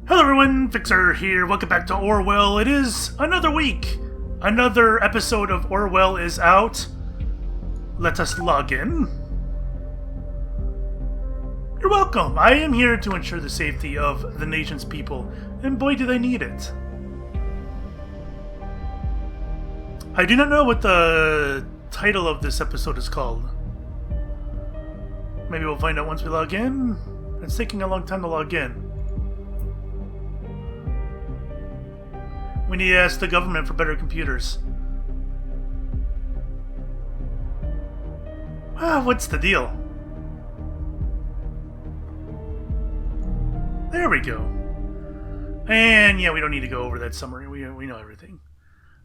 Hello everyone, Fixxxer here. Welcome back to Orwell. It is another week. Another episode of Orwell is out. Let us log in. You're welcome. I am here to ensure the safety of the nation's people, and boy do they need it. I do not know what the title of this episode is called. Maybe we'll find out once we log in. It's taking a long time to log in. We need to ask the government for better computers. What's the deal? There we go. And yeah, we don't need to go over that summary. We know everything.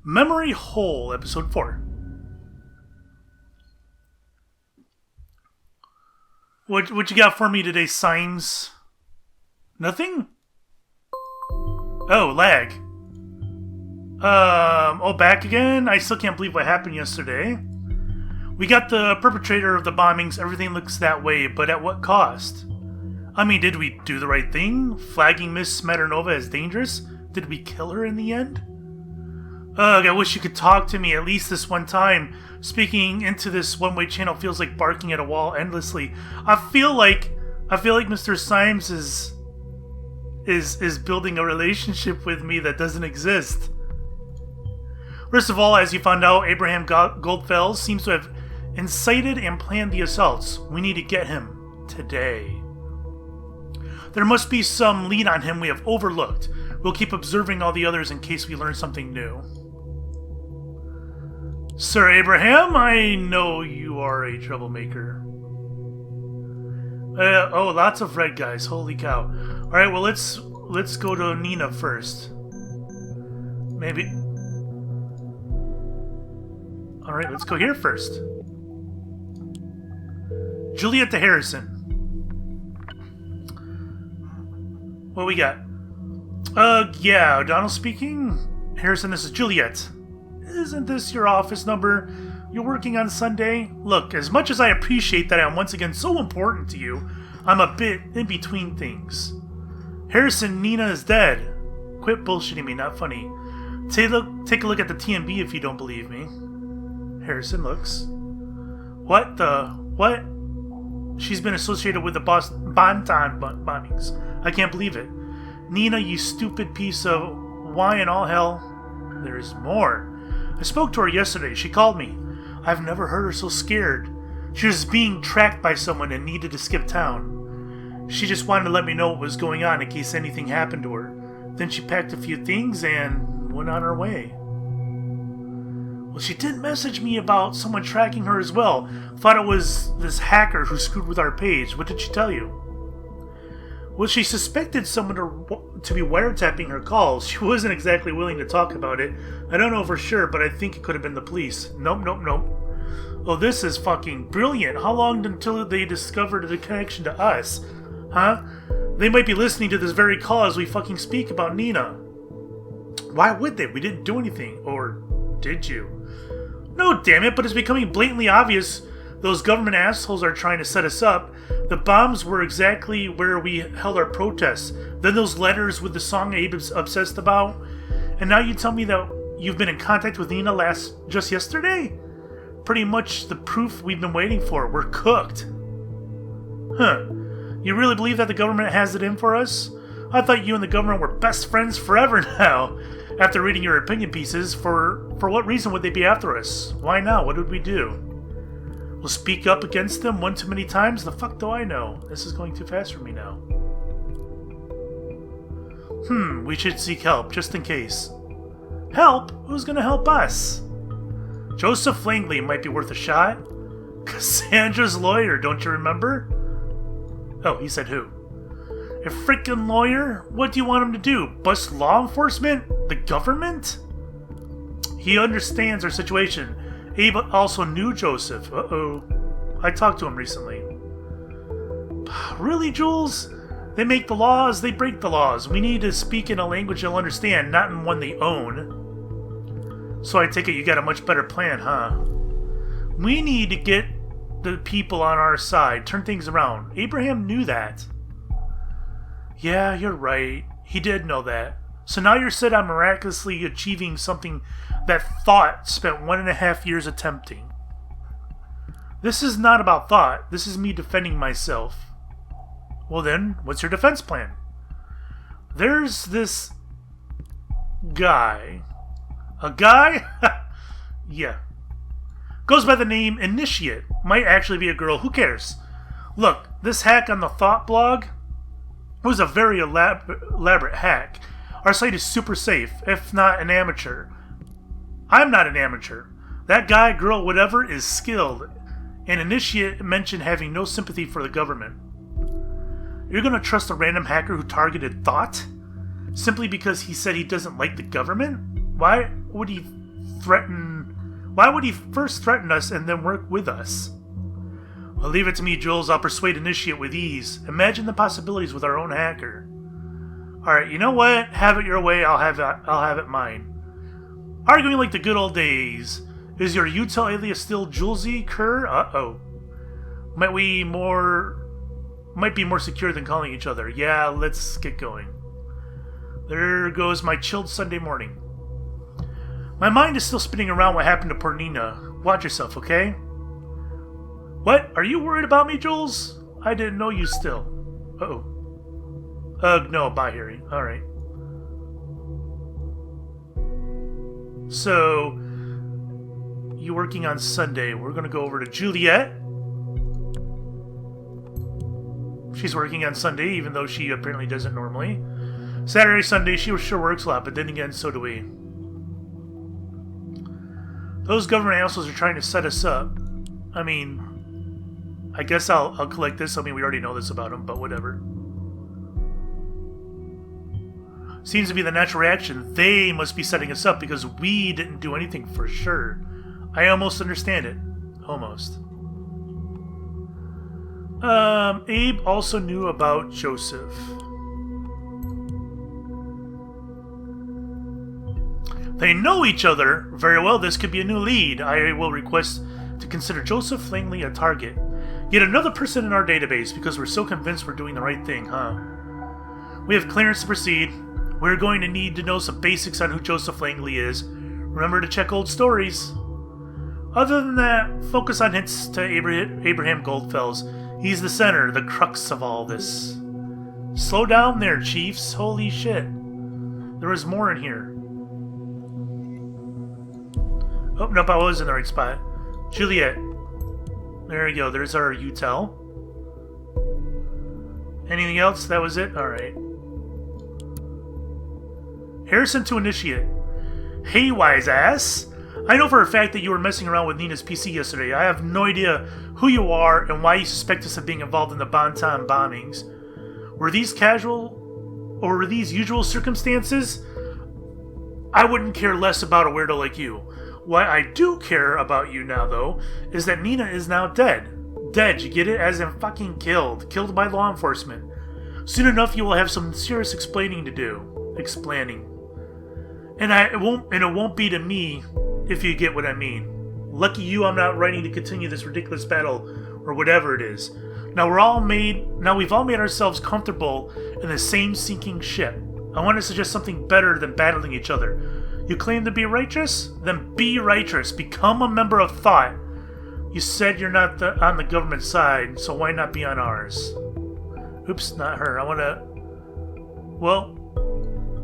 Memory Hole, Episode 4. What you got for me today, Symes? Nothing? Oh, lag. Back again? I still can't believe what happened yesterday. We got the perpetrator of the bombings, everything looks that way, but at what cost? I mean, did we do the right thing? Flagging Miss Smaternova as dangerous? Did we kill her in the end? Ugh, I wish you could talk to me at least this one time. Speaking into this one-way channel feels like barking at a wall endlessly. I feel like Mr. Symes is building a relationship with me that doesn't exist. First of all, as you found out, Abraham Goldfels seems to have incited and planned the assaults. We need to get him today. There must be some lead on him we have overlooked. We'll keep observing all the others in case we learn something new. Sir Abraham, I know you are a troublemaker. Lots of red guys. Holy cow. Alright, well, let's go to Nina first. Maybe... Alright, let's go here first. Juliet to Harrison. What we got? Yeah, O'Donnell speaking. Harrison, this is Juliet. Isn't this your office number? You're working on Sunday? Look, as much as I appreciate that I'm once again so important to you, I'm a bit in between things. Harrison, Nina is dead. Quit bullshitting me, not funny. Take a look at the TMB if you don't believe me. Harrison looks. What? She's been associated with the Bonton bombings. I can't believe it. Nina, you stupid piece of why in all hell? There's more. I spoke to her yesterday. She called me. I've never heard her so scared. She was being tracked by someone and needed to skip town. She just wanted to let me know what was going on in case anything happened to her. Then she packed a few things and went on her way. Well, she did message me about someone tracking her as well. Thought it was this hacker who screwed with our page. What did she tell you? Well, she suspected someone to be wiretapping her calls. She wasn't exactly willing to talk about it. I don't know for sure, but I think it could have been the police. Nope. Oh, this is fucking brilliant. How long until they discovered the connection to us? Huh? They might be listening to this very call as we fucking speak about Nina. Why would they? We didn't do anything. Or did you? No, damn it, but it's becoming blatantly obvious those government assholes are trying to set us up. The bombs were exactly where we held our protests. Then those letters with the song Abe's obsessed about. And now you tell me that you've been in contact with Nina just yesterday? Pretty much the proof we've been waiting for. We're cooked. Huh. You really believe that the government has it in for us? I thought you and the government were best friends forever now. After reading your opinion pieces, for what reason would they be after us? Why now? What would we do? We'll speak up against them one too many times? The fuck do I know? This is going too fast for me now. We should seek help, just in case. Help? Who's gonna help us? Joseph Langley might be worth a shot. Cassandra's lawyer, don't you remember? Oh, he said who? A frickin' lawyer? What do you want him to do? Bust law enforcement? The government? He understands our situation. Abe also knew Joseph. Uh-oh. I talked to him recently. Really, Jules? They make the laws, they break the laws. We need to speak in a language they'll understand, not in one they own. So I take it you got a much better plan, huh? We need to get the people on our side, turn things around. Abraham knew that. Yeah, you're right. He did know that. So now you're set on miraculously achieving something that Thought spent 1.5 years attempting. This is not about Thought. This is me defending myself. Well then, what's your defense plan? There's this guy. A guy? Yeah. Goes by the name Initiate. Might actually be a girl. Who cares? Look, this hack on the Thought blog was a very elaborate hack. Our site is super safe, if not an amateur. I'm not an amateur. That guy, girl, whatever, is skilled. And Initiate mentioned having no sympathy for the government. You're gonna trust a random hacker who targeted Thought? Simply because he said he doesn't like the government? Why would he first threaten us and then work with us? Well, leave it to me, Jules. I'll persuade Initiate with ease. Imagine the possibilities with our own hacker. Alright, you know what? Have it your way, I'll have it mine. Arguing like the good old days. Is your util alias still Julesy Kerr? Uh-oh. Might be more secure than calling each other. Yeah, let's get going. There goes my chilled Sunday morning. My mind is still spinning around what happened to poor Nina. Watch yourself, okay? What? Are you worried about me, Jules? I didn't know you still. Uh-oh. No, bye, Harry. Alright. So, you working on Sunday. We're gonna go over to Juliet. She's working on Sunday, even though she apparently doesn't normally. Saturday, Sunday, she sure works a lot, but then again, so do we. Those government assholes are trying to set us up. I mean, I guess I'll collect this. I mean, we already know this about them, but whatever. Seems to be the natural reaction. They must be setting us up because we didn't do anything for sure. I almost understand it. Almost. Abe also knew about Joseph. They know each other. Very well, this could be a new lead. I will request to consider Joseph Langley a target. Yet another person in our database because we're so convinced we're doing the right thing, huh? We have clearance to proceed. We're going to need to know some basics on who Joseph Langley is. Remember to check old stories. Other than that, focus on hints to Abraham Goldfels. He's the center, the crux of all this. Slow down there, Chiefs. Holy shit. There was more in here. Oh, nope, I was in the right spot. Juliet. There we go. There's our util. Anything else? That was it? Alright. Harrison to Initiate. Hey, wise ass. I know for a fact that you were messing around with Nina's PC yesterday. I have no idea who you are and why you suspect us of being involved in the Bonton bombings. Were these casual or were these usual circumstances? I wouldn't care less about a weirdo like you. What I do care about you now, though, is that Nina is now dead. Dead, you get it? As in fucking killed. Killed by law enforcement. Soon enough, you will have some serious explaining to do. Explaining. And it won't be to me, if you get what I mean. Lucky you, I'm not writing to continue this ridiculous battle, or whatever it is. Now we've all made ourselves comfortable in the same sinking ship. I want to suggest something better than battling each other. You claim to be righteous? Then be righteous. Become a member of Thought. You said you're not on the government side, so why not be on ours? Oops, not her. I want to... Well,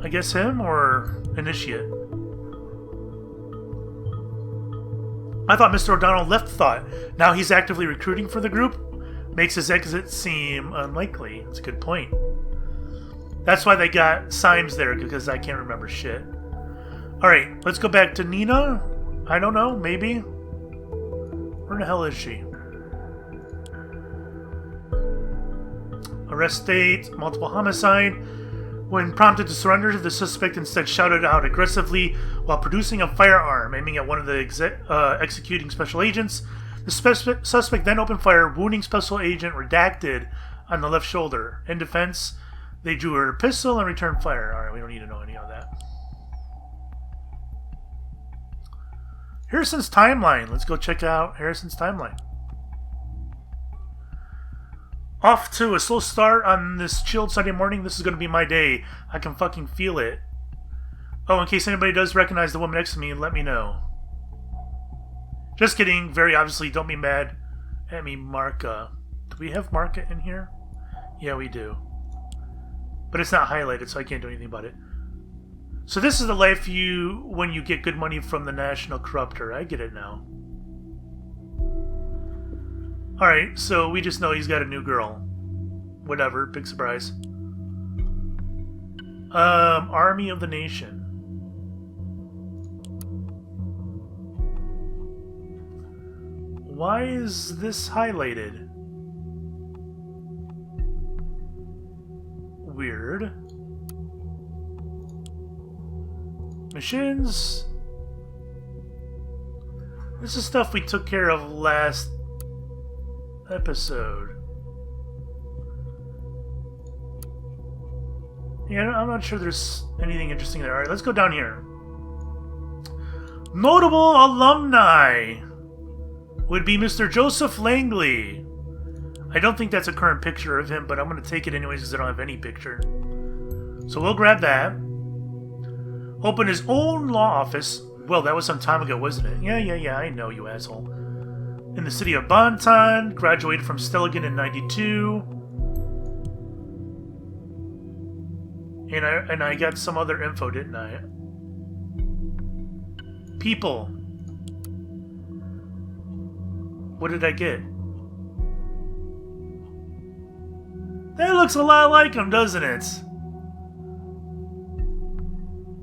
I guess him or Initiate? I thought Mr. O'Donnell left Thought. Now he's actively recruiting for the group? Makes his exit seem unlikely. That's a good point. That's why they got Symes there, because I can't remember shit. Alright, let's go back to Nina. I don't know, maybe? Where the hell is she? Arrest date, multiple homicide. When prompted to surrender, the suspect instead shouted out aggressively while producing a firearm, aiming at one of the executing special agents. The suspect then opened fire, wounding special agent redacted on the left shoulder. In defense, they drew her pistol and returned fire. Alright, we don't need to know any of that. Harrison's timeline. Let's go check out Harrison's timeline. Off to a slow start on this chilled Sunday morning. This is going to be my day. I can fucking feel it. Oh, in case anybody does recognize the woman next to me, let me know. Just kidding. Very obviously, don't be mad at me, Marka. Do we have Marka in here? Yeah, we do. But it's not highlighted, so I can't do anything about it. So this is the life when you get good money from the National Corruptor. I get it now. Alright, so we just know he's got a new girl. Whatever, big surprise. Army of the Nation. Why is this highlighted? Weird. Missions. This is stuff we took care of last episode. Yeah, I'm not sure there's anything interesting there. Alright, let's go down here. Notable alumni would be Mr. Joseph Langley. I don't think that's a current picture of him, but I'm going to take it anyways because I don't have any picture. So we'll grab that. Open his own law office. Well, that was some time ago, wasn't it? Yeah, I know, you asshole. In the city of Bonton, graduated from Stelligan in 92. And I got some other info, didn't I? People. What did I get? That looks a lot like him, doesn't it?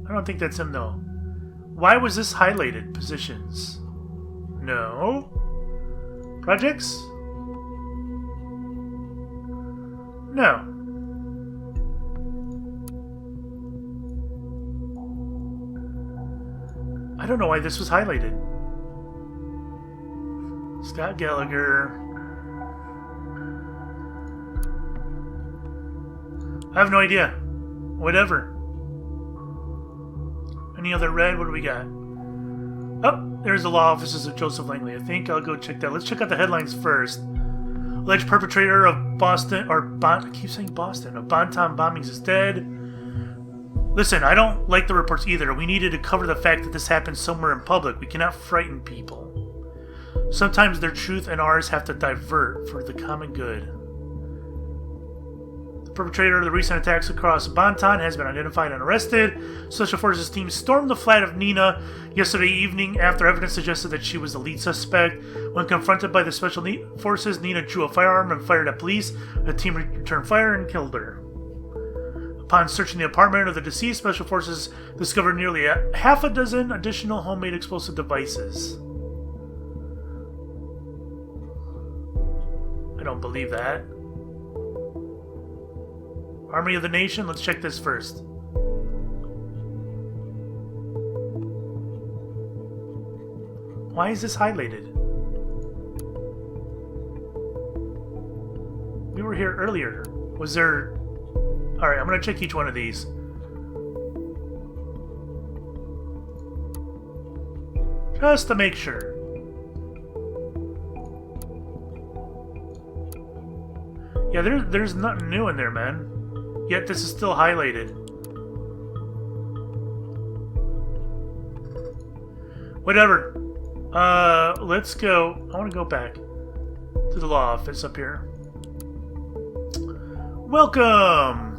I don't think that's him, though. Why was this highlighted? Positions. No. Projects? No. I don't know why this was highlighted. Scott Gallagher. I have no idea. Whatever. Any other red? What do we got? Oh, there's the law offices of Joseph Langley. I think I'll go check that. Let's check out the headlines first. Alleged perpetrator of Boston, I keep saying Boston, of Bonton bombings is dead. Listen, I don't like the reports either. We needed to cover the fact that this happened somewhere in public. We cannot frighten people. Sometimes their truth and ours have to divert for the common good. The perpetrator of the recent attacks across Bonton has been identified and arrested. Special Forces team stormed the flat of Nina yesterday evening after evidence suggested that she was the lead suspect. When confronted by the Special Forces, Nina drew a firearm and fired at police. The team returned fire and killed her. Upon searching the apartment of the deceased, Special Forces discovered nearly half a dozen additional homemade explosive devices. I don't believe that. Army of the Nation, let's check this first. Why is this highlighted? We were here earlier. Was there... Alright, I'm going to check each one of these. Just to make sure. Yeah, there's nothing new in there, man. Yet this is still highlighted. Whatever. Let's go. I want to go back to the law office up here. Welcome!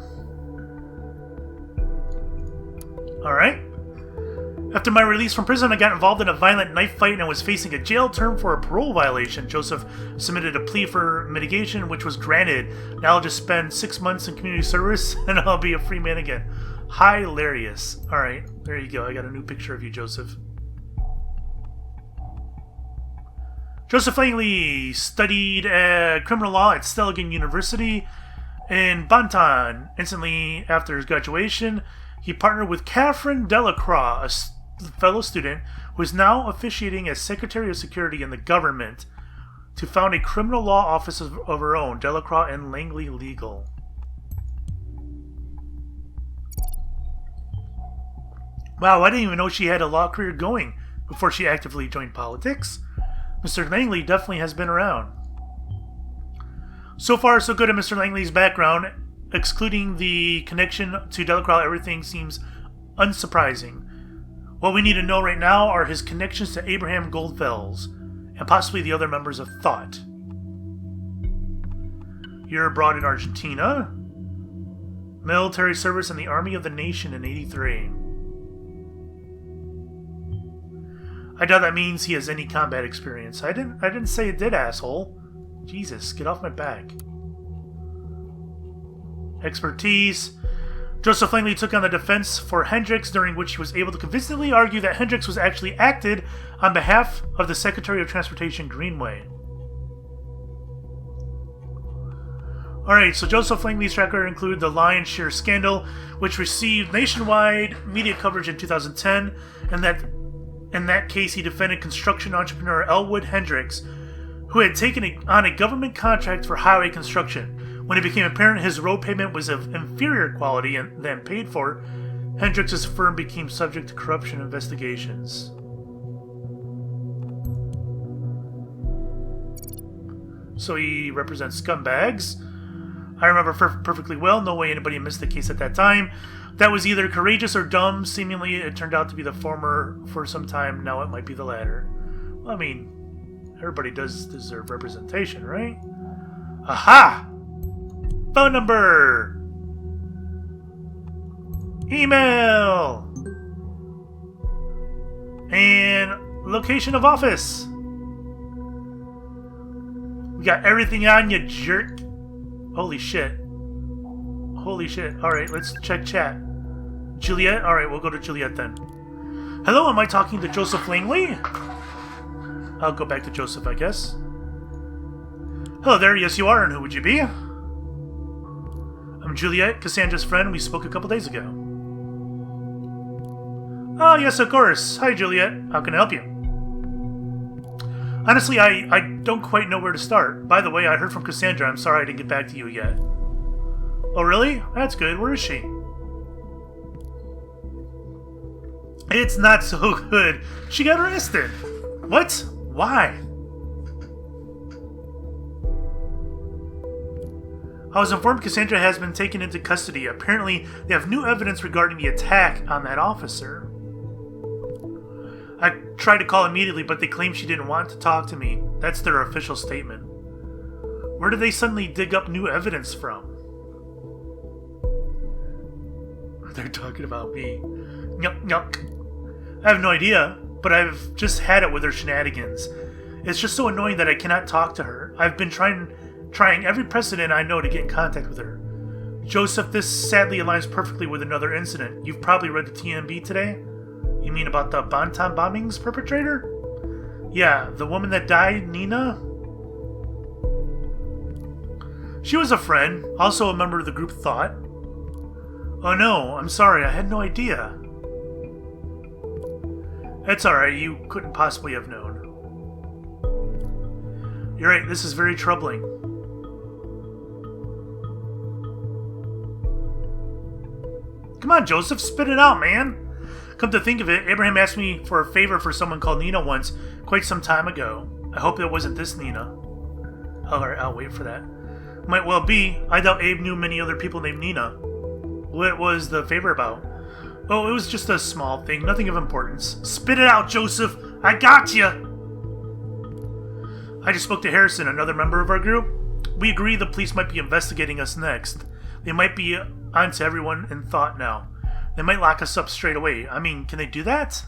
Alright. After my release from prison, I got involved in a violent knife fight and was facing a jail term for a parole violation. Joseph submitted a plea for mitigation, which was granted. Now I'll just spend 6 months in community service, and I'll be a free man again. Hilarious. Alright, there you go. I got a new picture of you, Joseph. Joseph Langley studied criminal law at Stelligan University in Bonton. Instantly after his graduation, he partnered with Catherine Delacroix, a fellow student who is now officiating as Secretary of Security in the government, to found a criminal law office of her own, Delacroix and Langley Legal. Wow, I didn't even know she had a law career going before she actively joined politics. Mr. Langley definitely has been around. So far, so good at Mr. Langley's background. Excluding the connection to Delacroix, everything seems unsurprising. What we need to know right now are his connections to Abraham Goldfels, and possibly the other members of Thought. You're abroad in Argentina. Military service in the Army of the Nation in '83. I doubt that means he has any combat experience. I didn't say it did, asshole. Jesus, get off my back. Expertise. Joseph Langley took on the defense for Hendricks, during which he was able to convincingly argue that Hendricks was actually acted on behalf of the Secretary of Transportation Greenway. Alright, so Joseph Langley's track record included the lion's share scandal, which received nationwide media coverage in 2010, and in that case he defended construction entrepreneur Elwood Hendricks, who had taken on a government contract for highway construction. When it became apparent his road pavement was of inferior quality than paid for, Hendricks' firm became subject to corruption investigations. So he represents scumbags. I remember perfectly well, no way anybody missed the case at that time. That was either courageous or dumb. Seemingly it turned out to be the former for some time, now it might be the latter. Well, I mean, everybody does deserve representation, right? Aha! Phone number! Email! And location of office. We got everything on you, jerk. Holy shit. Holy shit. Alright, let's check chat. Juliet? Alright, we'll go to Juliet then. Hello, am I talking to Joseph Langley? I'll go back to Joseph, I guess. Hello there, yes you are, and who would you be? I'm Juliet, Cassandra's friend. We spoke a couple days ago. Oh, yes, of course. Hi, Juliet. How can I help you? Honestly, I don't quite know where to start. By the way, I heard from Cassandra. I'm sorry I didn't get back to you yet. Oh, really? That's good. Where is she? It's not so good. She got arrested. What? Why? I was informed Cassandra has been taken into custody. Apparently, they have new evidence regarding the attack on that officer. I tried to call immediately, but they claim she didn't want to talk to me. That's their official statement. Where did they suddenly dig up new evidence from? They're talking about me. Nyuk, nyuk. I have no idea, but I've just had it with her shenanigans. It's just so annoying that I cannot talk to her. I've been trying every precedent I know to get in contact with her. Joseph, this sadly aligns perfectly with another incident. You've probably read the TMB today? You mean about the Bonton bombings perpetrator? Yeah, the woman that died, Nina? She was a friend, also a member of the group Thought. Oh no, I'm sorry, I had no idea. It's alright, you couldn't possibly have known. You're right, this is very troubling. Come on, Joseph, spit it out, man. Come to think of it, Abraham asked me for a favor for someone called Nina once, quite some time ago. I hope it wasn't this Nina. Alright, I'll wait for that. Might well be. I doubt Abe knew many other people named Nina. What was the favor about? Oh, it was just a small thing, nothing of importance. Spit it out, Joseph! I got you! I just spoke to Harrison, another member of our group. We agree the police might be investigating us next. They might be onto everyone in Thought now. They might lock us up straight away. I mean, can they do that?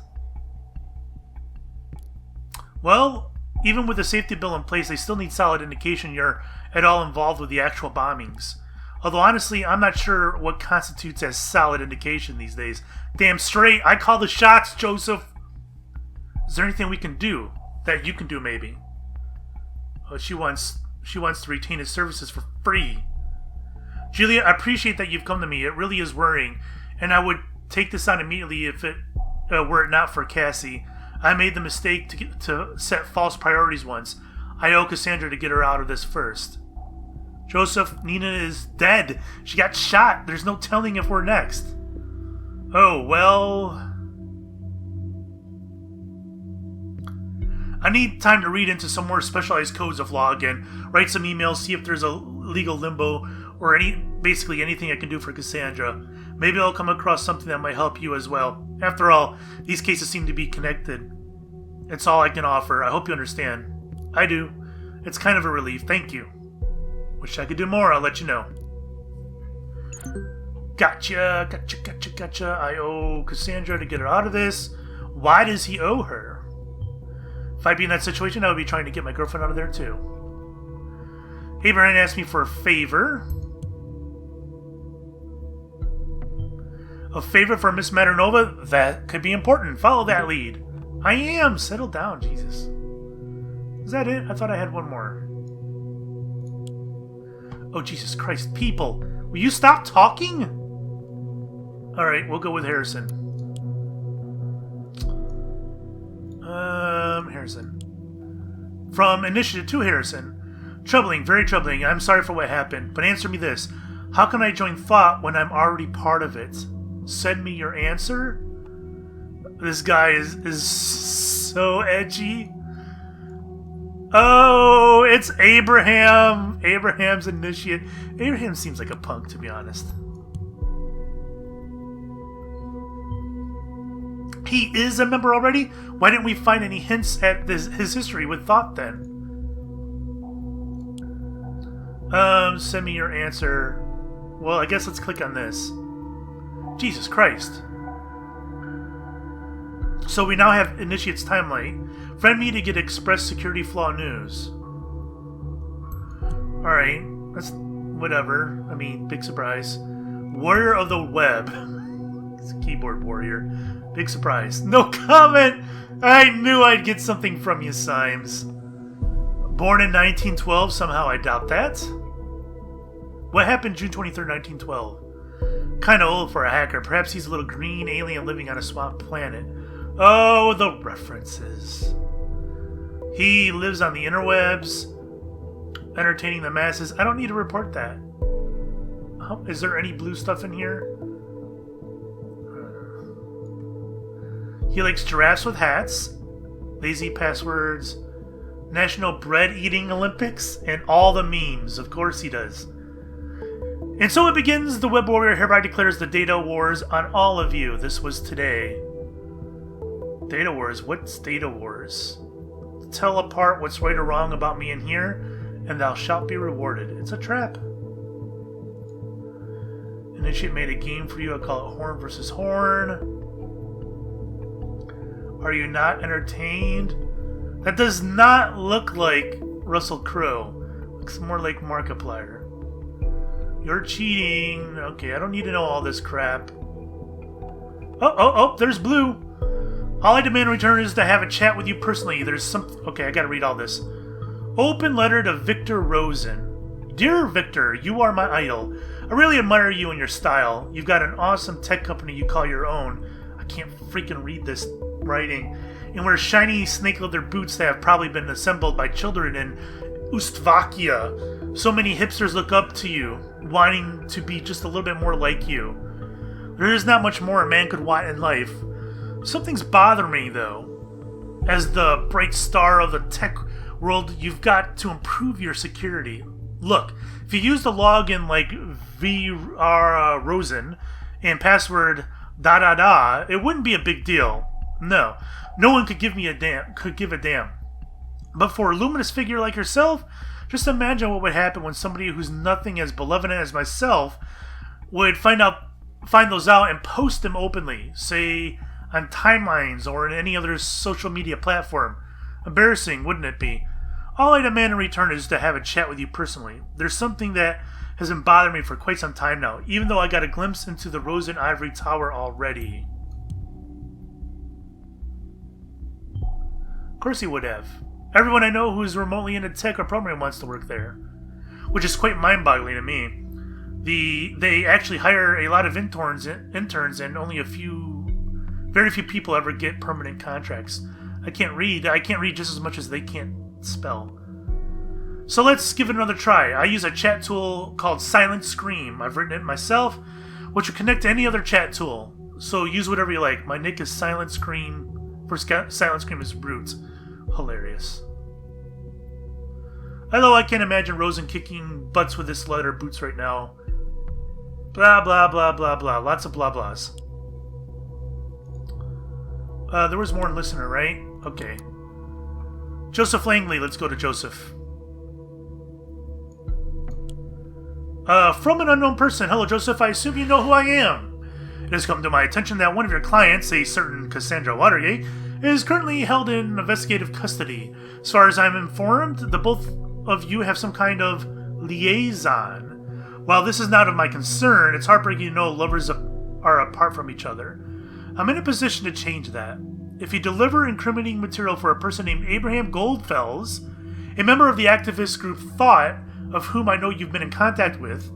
Well, even with the safety bill in place, they still need solid indication you're at all involved with the actual bombings. Although, honestly, I'm not sure what constitutes as solid indication these days. Damn straight, I call the shots, Joseph! Is there anything we can do? That you can do, maybe? Oh, she wants to retain his services for free. Julia, I appreciate that you've come to me. It really is worrying. And I would take this on immediately if it were it not for Cassie. I made the mistake to set false priorities once. I owe Cassandra to get her out of this first. Joseph, Nina is dead. She got shot. There's no telling if we're next. Oh, well... I need time to read into some more specialized codes of law again, write some emails, see if there's legal limbo or basically anything I can do for Cassandra. Maybe I'll come across something that might help you as well. After all, these cases seem to be connected. It's all I can offer. I hope you understand. I do. It's kind of a relief. Thank you. Wish I could do more. I'll let you know. Gotcha. I owe Cassandra to get her out of this. Why does he owe her? If I'd be in that situation, I would be trying to get my girlfriend out of there too. Abraham asked me for a favor. A favor for Miss Maternova? That could be important. Follow that lead. I am. Settle down, Jesus. Is that it? I thought I had one more. Oh, Jesus Christ. People, will you stop talking? Alright, we'll go with Harrison. Harrison. From Initiative to Harrison. Troubling, very troubling. I'm sorry for what happened, but answer me this. How can I join thought when I'm already part of it? Send me your answer? This guy is so edgy. Oh, it's Abraham. Abraham's initiate. Abraham seems like a punk, to be honest. He is a member already? Why didn't we find any hints at his history with thought then? Send me your answer. Well, I guess let's click on this. Jesus Christ. So we now have Initiate's timeline. Friend me to get Express Security Flaw news. Alright, that's whatever. I mean, big surprise. Warrior of the Web. It's a keyboard warrior. Big surprise. No comment! I knew I'd get something from you, Symes. Born in 1912? Somehow I doubt that. What happened June 23rd, 1912? Kinda old for a hacker. Perhaps he's a little green alien living on a swamp planet. Oh, the references. He lives on the interwebs, entertaining the masses. I don't need to report that. Oh, is there any blue stuff in here? He likes giraffes with hats, lazy passwords, National Bread Eating Olympics, and all the memes. Of course he does. And so it begins. The Web Warrior hereby declares the Data Wars on all of you. This was today. Data Wars? What's Data Wars? Tell apart what's right or wrong about me in here, and thou shalt be rewarded. It's a trap. Initiate made a game for you. I call it Horn versus Horn. Are you not entertained? That does not look like Russell Crowe. Looks more like Markiplier. You're cheating. Okay, I don't need to know all this crap. Oh, there's blue. All I demand in return is to have a chat with you personally. There's some... Okay, I gotta read all this. Open letter to Victor Rosen. Dear Victor, you are my idol. I really admire you and your style. You've got an awesome tech company you call your own. I can't freaking read this writing. And wear shiny snake leather boots that have probably been assembled by children in Ustavakia. So many hipsters look up to you, wanting to be just a little bit more like you. There is not much more a man could want in life. Something's bothering me, though. As the bright star of the tech world, you've got to improve your security. Look, if you use the login like VR Rosen and password it wouldn't be a big deal. No one could give a damn. But for a luminous figure like yourself, just imagine what would happen when somebody who's nothing as beloved as myself would find those out and post them openly, say on timelines or in any other social media platform. Embarrassing, wouldn't it be? All I demand in return is to have a chat with you personally. There's something that has been bothering me for quite some time now, even though I got a glimpse into the Rosen Ivory Tower already. Of course he would have. Everyone I know who's remotely into tech or programming wants to work there, which is quite mind-boggling to me. They actually hire a lot of interns, and only very few people ever get permanent contracts. I can't read just as much as they can't spell. So let's give it another try. I use a chat tool called Silent Scream. I've written it myself, which will connect to any other chat tool. So use whatever you like. My nick is Silent Scream. Silent Scream is Brute. Hilarious. Although I can't imagine Rosen kicking butts with his leather boots right now. Blah, blah, blah, blah, blah. Lots of blah, blahs. There was more in Listener, right? Okay. Joseph Langley. Let's go to Joseph. From an unknown person. Hello, Joseph. I assume you know who I am. It has come to my attention that one of your clients, a certain Cassandra Watergate, is currently held in investigative custody. As far as I'm informed, the both of you have some kind of liaison. While this is not of my concern, it's heartbreaking to know lovers are apart from each other. I'm in a position to change that. If you deliver incriminating material for a person named Abraham Goldfels, a member of the activist group Thought, of whom I know you've been in contact with,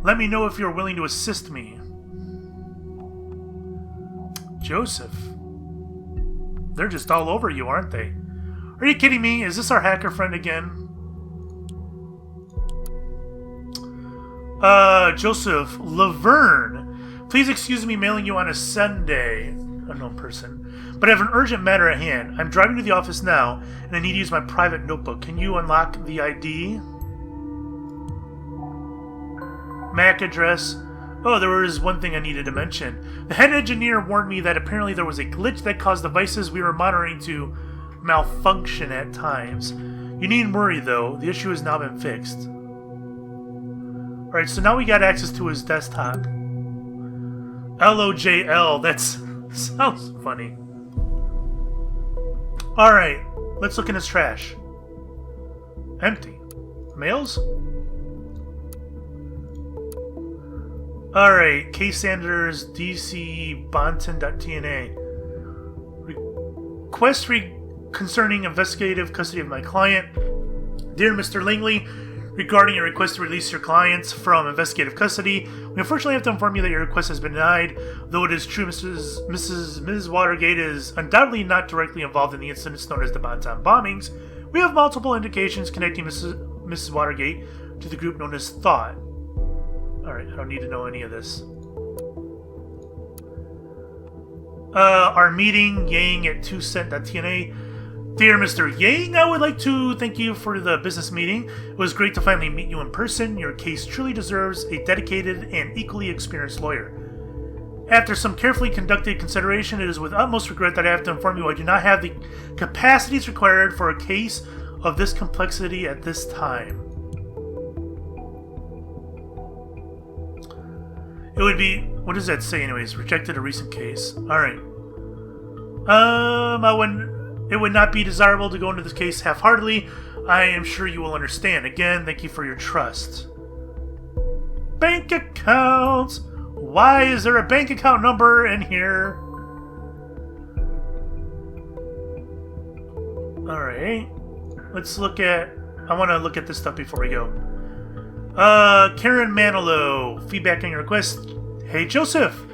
let me know if you're willing to assist me. Joseph. They're just all over you, aren't they? Are you kidding me? Is this our hacker friend again? Joseph Laverne. Please excuse me mailing you on a Sunday. Unknown person. But I have an urgent matter at hand. I'm driving to the office now, and I need to use my private notebook. Can you unlock the ID? MAC address. Oh, there was one thing I needed to mention. The head engineer warned me that apparently there was a glitch that caused devices we were monitoring to malfunction at times. You needn't worry, though. The issue has now been fixed. Alright, so now we got access to his desktop. LOJL, that sounds funny. Alright, let's look in his trash. Empty. Mails? Alright, K. Sanders, DC, Bonton.tna. Request concerning investigative custody of my client. Dear Mr. Langley, regarding your request to release your clients from investigative custody, we unfortunately have to inform you that your request has been denied. Though it is true Ms. Watergate is undoubtedly not directly involved in the incidents known as the Bonton bombings, we have multiple indications connecting Mrs. Watergate to the group known as Thought. Alright, I don't need to know any of this. Our meeting, Yang at 2cent.tna. Dear Mr. Yang, I would like to thank you for the business meeting. It was great to finally meet you in person. Your case truly deserves a dedicated and equally experienced lawyer. After some carefully conducted consideration, it is with utmost regret that I have to inform you I do not have the capacities required for a case of this complexity at this time. It would be... What does that say anyways? Rejected a recent case. Alright. It would not be desirable to go into this case half-heartedly. I am sure you will understand. Again, thank you for your trust. Bank accounts! Why is there a bank account number in here? Alright. Let's look at... I want to look at this stuff before we go. Karen Manilow. Feedback on your request. Hey, Joseph.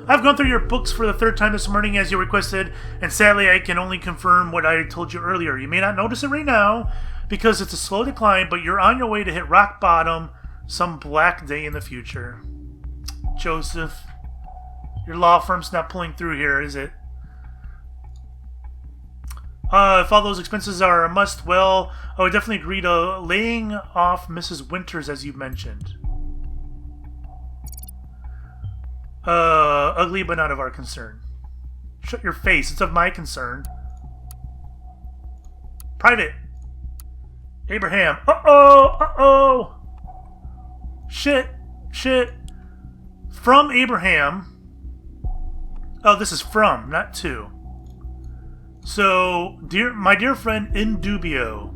I've gone through your books for the third time this morning as you requested, and sadly I can only confirm what I told you earlier. You may not notice it right now, because it's a slow decline, but you're on your way to hit rock bottom some black day in the future. Joseph, your law firm's not pulling through here, is it? If all those expenses are a must, well, I would definitely agree to laying off Mrs. Winters as you mentioned. Ugly but not of our concern. Shut your face, it's of my concern. Private. Abraham. Uh-oh! Shit. From Abraham. Oh, this is from, not to. So, my dear friend Indubio.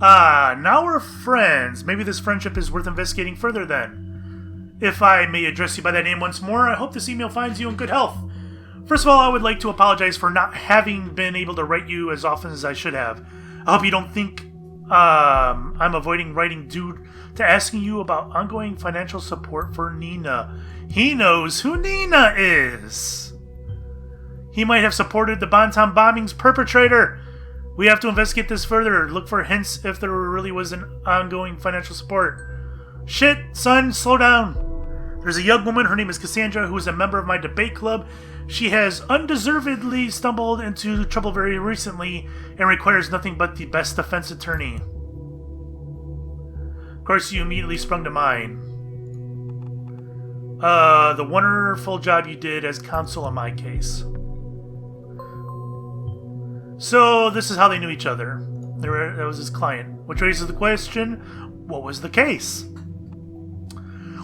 Now we're friends. Maybe this friendship is worth investigating further then. If I may address you by that name once more, I hope this email finds you in good health. First of all, I would like to apologize for not having been able to write you as often as I should have. I hope you don't think I'm avoiding writing due to asking you about ongoing financial support for Nina. He knows who Nina is. He might have supported the Bonton bombing's perpetrator. We have to investigate this further. Look for hints if there really was an ongoing financial support. Shit, son, slow down. There's a young woman, her name is Cassandra, who is a member of my debate club. She has undeservedly stumbled into trouble very recently and requires nothing but the best defense attorney. Of course, you immediately sprung to mind. The wonderful job you did as counsel in my case. So, this is how they knew each other. That was his client. Which raises the question, what was the case?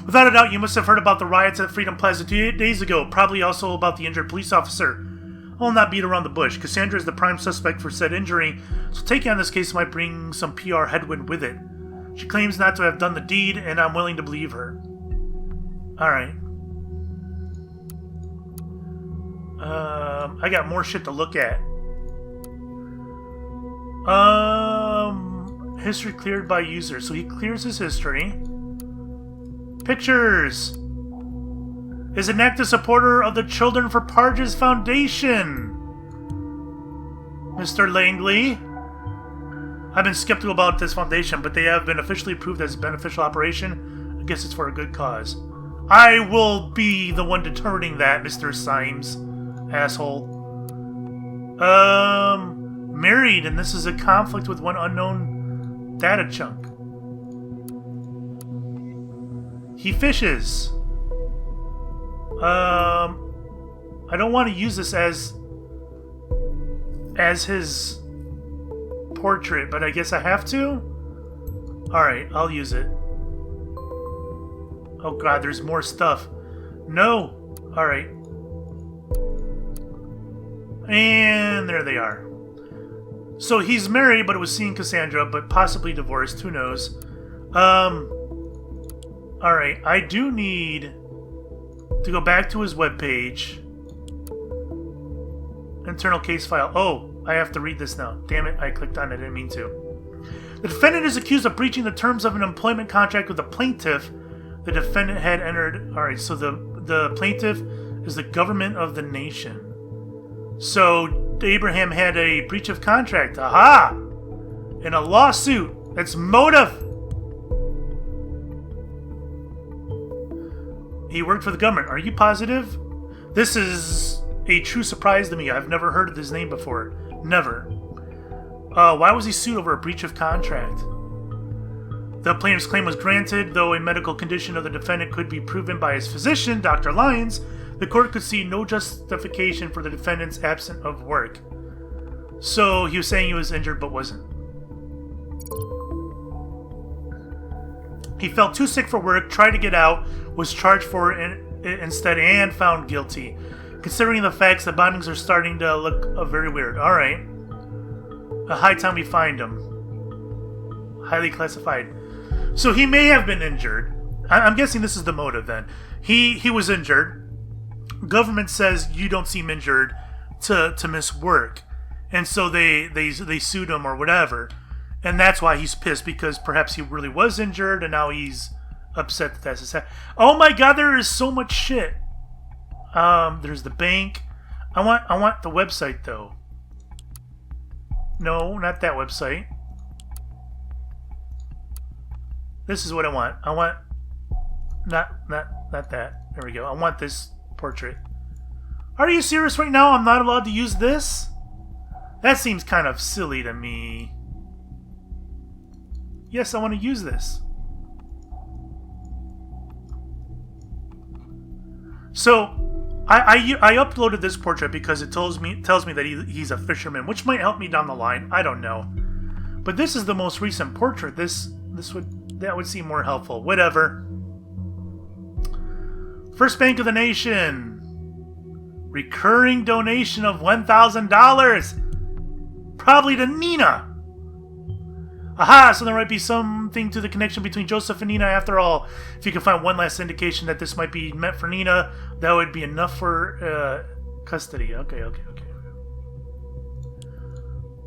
Without a doubt, you must have heard about the riots at Freedom Plaza 2 days ago. Probably also about the injured police officer. I will not beat around the bush. Cassandra is the prime suspect for said injury, so taking on this case might bring some PR headwind with it. She claims not to have done the deed, and I'm willing to believe her. Alright. I got more shit to look at. History cleared by user. So he clears his history. Pictures. Is an active supporter of the Children for Parges Foundation. Mr. Langley. I've been skeptical about this foundation, but they have been officially approved as a beneficial operation. I guess it's for a good cause. I will be the one determining that, Mr. Symes. Asshole. Married, and this is a conflict with one unknown data chunk. He fishes. I don't want to use this as his portrait, but I guess I have to? Alright, I'll use it. Oh god, there's more stuff. No! Alright. And there they are. So he's married, but it was seeing Cassandra, but possibly divorced. Who knows? Alright, I do need to go back to his webpage. Internal case file. Oh, I have to read this now. Damn it, I clicked on it. I didn't mean to. The defendant is accused of breaching the terms of an employment contract with the plaintiff. The defendant had entered... Alright, so the plaintiff is the government of the nation. So, Abraham had a breach of contract. Aha! In a lawsuit. That's motive! He worked for the government. Are you positive? This is a true surprise to me. I've never heard of his name before. Never. Why was he sued over a breach of contract? The plaintiff's claim was granted, though a medical condition of the defendant could be proven by his physician, Dr. Lyons. The court could see no justification for the defendant's absence of work. So he was saying he was injured but wasn't. He felt too sick for work, tried to get out, was charged for it instead, and found guilty. Considering the facts, the bindings are starting to look very weird. Alright. A high time we find him. Highly classified. So he may have been injured. I'm guessing this is the motive then. He was injured. Government says you don't seem injured to miss work. And so they sued him or whatever. And that's why he's pissed, because perhaps he really was injured and now he's upset that that's his head. Oh my god, there is so much shit. There's the bank. I want the website though. No, not that website. This is what I want. I want not that. There we go. I want this portrait. Are you serious right now? I'm not allowed to use this? That seems kind of silly to me. Yes, I want to use this. So, I uploaded this portrait because it tells me that he's a fisherman, which might help me down the line. I don't know. But this is the most recent portrait. That would seem more helpful. Whatever. First Bank of the Nation. Recurring donation of $1,000. Probably to Nina. Aha, so there might be something to the connection between Joseph and Nina after all. If you can find one last indication that this might be meant for Nina, that would be enough for custody. Okay.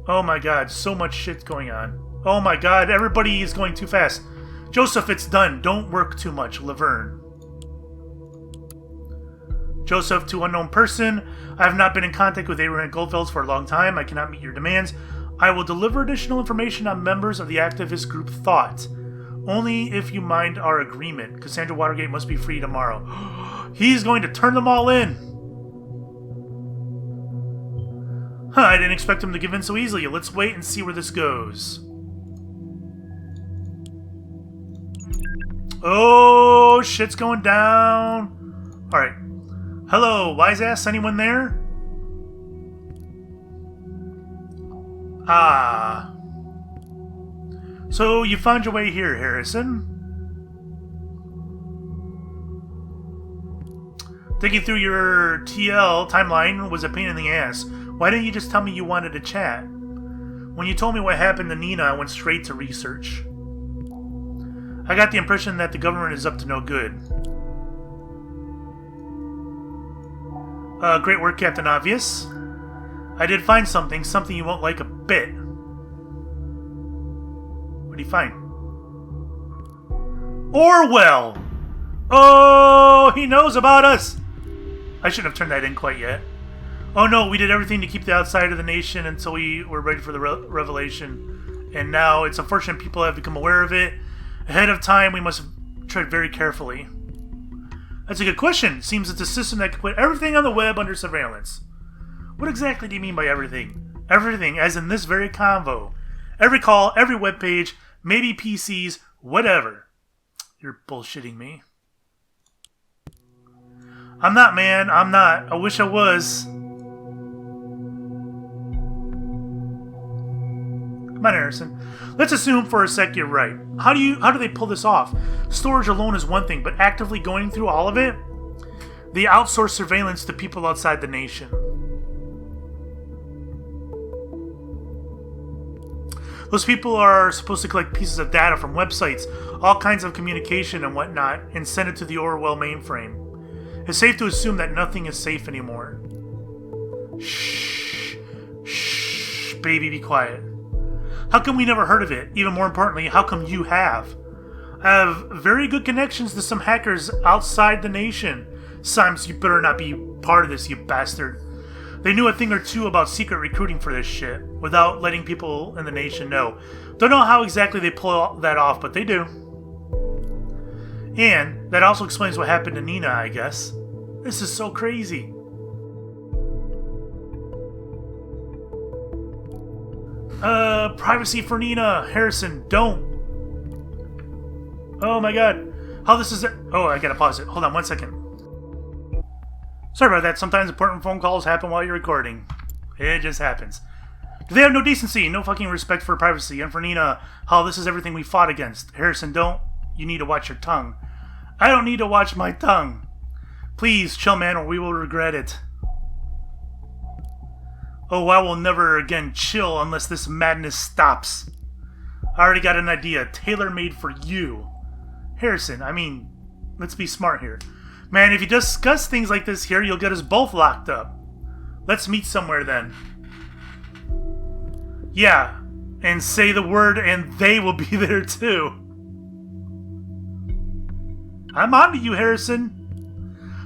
Oh my god, so much shit's going on. Oh my god, everybody is going too fast. Joseph, it's done. Don't work too much. Laverne. Joseph, to unknown person. I have not been in contact with Abraham Goldfels for a long time. I cannot meet your demands. I will deliver additional information on members of the activist group Thought. Only if you mind our agreement. Cassandra Watergate must be free tomorrow. He's going to turn them all in. Huh, I didn't expect him to give in so easily. Let's wait and see where this goes. Oh, shit's going down. Alright. Hello, wise ass, anyone there? Ah. So, you found your way here, Harrison. Digging through your TL timeline was a pain in the ass. Why didn't you just tell me you wanted to chat? When you told me what happened to Nina, I went straight to research. I got the impression that the government is up to no good. Great work, Captain Obvious. I did find something you won't like a bit. What did you find? Orwell! Oh, he knows about us! I shouldn't have turned that in quite yet. Oh no, we did everything to keep the outside of the nation until we were ready for the revelation. And now it's unfortunate people have become aware of it. Ahead of time, we must tread very carefully. That's a good question. Seems it's a system that can put everything on the web under surveillance. What exactly do you mean by everything? Everything, as in this very convo. Every call, every web page, maybe PCs, whatever. You're bullshitting me. I'm not, man. I'm not. I wish I was. Come on, Harrison. Let's assume for a sec you're right. How do they pull this off? Storage alone is one thing, but actively going through all of it? They outsource surveillance to people outside the nation. Those people are supposed to collect pieces of data from websites, all kinds of communication and whatnot, and send it to the Orwell mainframe. It's safe to assume that nothing is safe anymore. Shh. Shh, baby, be quiet. How come we never heard of it? Even more importantly, how come you have? I have very good connections to some hackers outside the nation. Symes, you better not be part of this, you bastard. They knew a thing or two about secret recruiting for this shit, without letting people in the nation know. Don't know how exactly they pull that off, but they do. And that also explains what happened to Nina, I guess. This is so crazy. Privacy for Nina. Harrison, don't. Oh my god. How this is... Oh, I gotta pause it. Hold on 1 second. Sorry about that. Sometimes important phone calls happen while you're recording. It just happens. Do they have no decency? No fucking respect for privacy. And for Nina, how this is everything we fought against. Harrison, don't. You need to watch your tongue. I don't need to watch my tongue. Please, chill, man, or we will regret it. Oh, I will never again chill unless this madness stops. I already got an idea, tailor-made for you. Harrison, I mean, let's be smart here. Man, if you discuss things like this here, you'll get us both locked up. Let's meet somewhere then. Yeah, and say the word and they will be there too. I'm on to you, Harrison.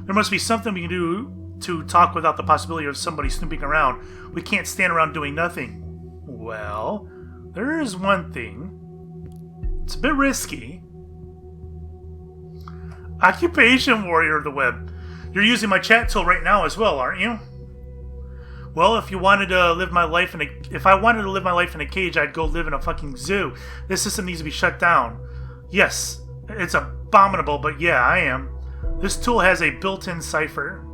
There must be something we can do to talk without the possibility of somebody snooping around. We can't stand around doing nothing. Well, there is one thing. It's a bit risky. Occupation warrior of the web. You're using my chat tool right now as well, aren't you? Well, if I wanted to live my life in a cage, I'd go live in a fucking zoo. This system needs to be shut down. Yes, it's abominable, but yeah, I am. This tool has a built-in cipher.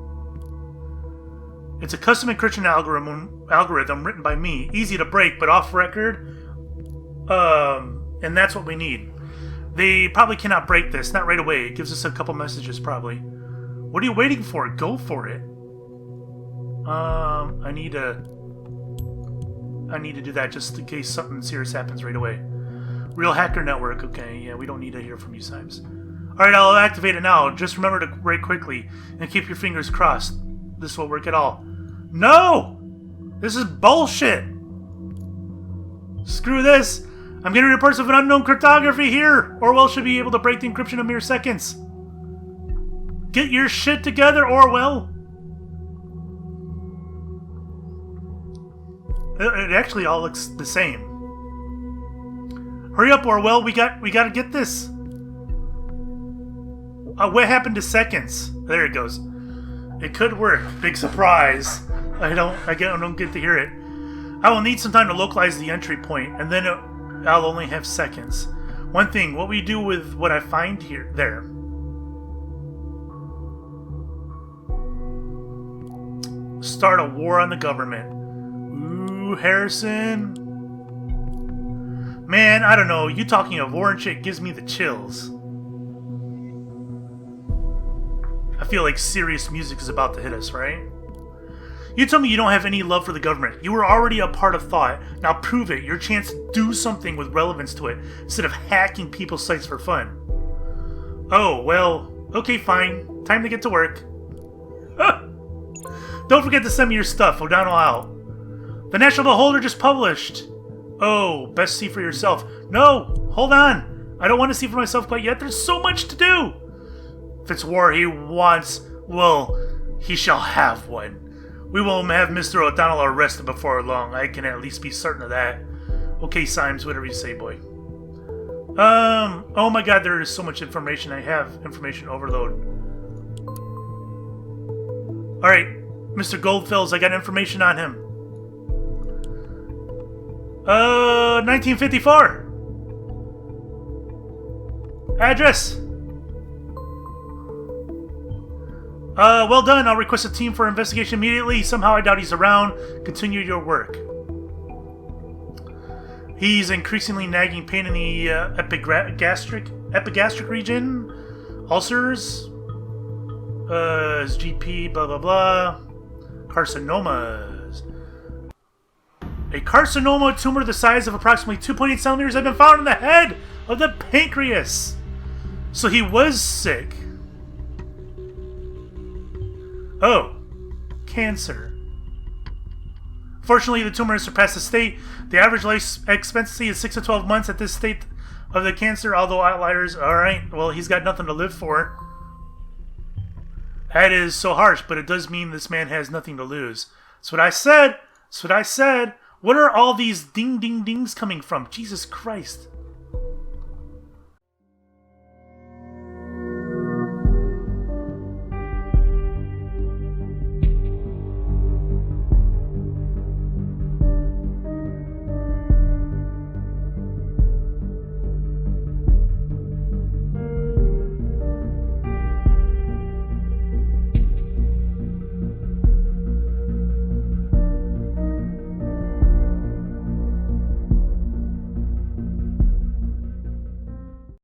It's a custom encryption algorithm written by me. Easy to break, but off record. And that's what we need. They probably cannot break this. Not right away. It gives us a couple messages, probably. What are you waiting for? Go for it. I need to do that just in case something serious happens right away. Real Hacker Network. Okay, yeah, we don't need to hear from you, Symes. Alright, I'll activate it now. Just remember to write quickly and keep your fingers crossed. This will work at all. No! This is bullshit! Screw this! I'm getting reports of an unknown cryptography here! Orwell should be able to break the encryption in mere seconds. Get your shit together, Orwell! It actually all looks the same. Hurry up, Orwell. We gotta get this. What happened to seconds? There it goes. It could work. Big surprise. I don't get to hear it. I will need some time to localize the entry point, and then I'll only have seconds. One thing, what we do with what I find there? Start a war on the government. Ooh, Harrison. Man, I don't know. You talking of war and shit gives me the chills. I feel like serious music is about to hit us, right? You tell me you don't have any love for the government. You were already a part of thought. Now prove it. Your chance to do something with relevance to it, instead of hacking people's sites for fun. Oh, well, okay, fine. Time to get to work. Don't forget to send me your stuff. O'Donnell out. The National Beholder just published. Oh, best see for yourself. No, hold on. I don't want to see for myself quite yet. There's so much to do. If it's war he wants, well, he shall have one. We will have Mr. O'Donnell arrested before long. I can at least be certain of that. Okay, Symes, whatever you say, boy. Oh my god, there is so much information. I have information overload. Alright, Mr. Goldfells, I got information on him. 1954. Address. Well done. I'll request a team for investigation immediately. Somehow I doubt he's around. Continue your work. He's increasingly nagging pain in the epigastric region. Ulcers. His GP, blah, blah, blah. Carcinomas. A carcinoma tumor the size of approximately 2.8 centimeters had been found in the head of the pancreas. So he was sick. Oh, cancer. Fortunately, the tumor has surpassed the state. The average life expectancy is 6 to 12 months at this state of the cancer, although outliers, alright, well, he's got nothing to live for. That is so harsh, but it does mean this man has nothing to lose. That's what I said. That's what I said. What are all these ding-ding-dings coming from? Jesus Christ.